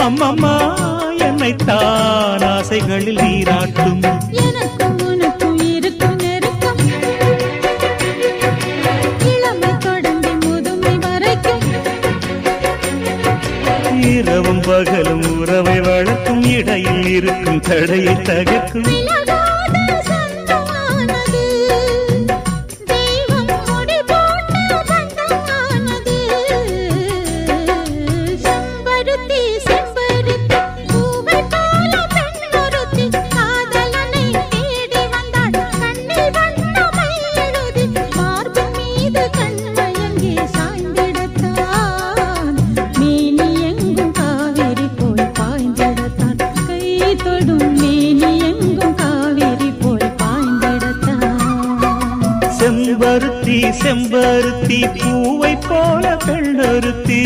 அம்மம்மா என்னைத்தான் ஆசைகளில் நீராட்டும். எனக்கும் உனக்கும் இருக்கும் நெருக்கம் இளமை தொடங்கி முதுமை வரைக்கும். இரவும் பகலும் உறவை வளர்க்கும் இடையில் இருக்கும் தடையை தகர்க்கும். செம்பருத்தி செம்பருத்தி பூவை போல பெண்ணொருத்தி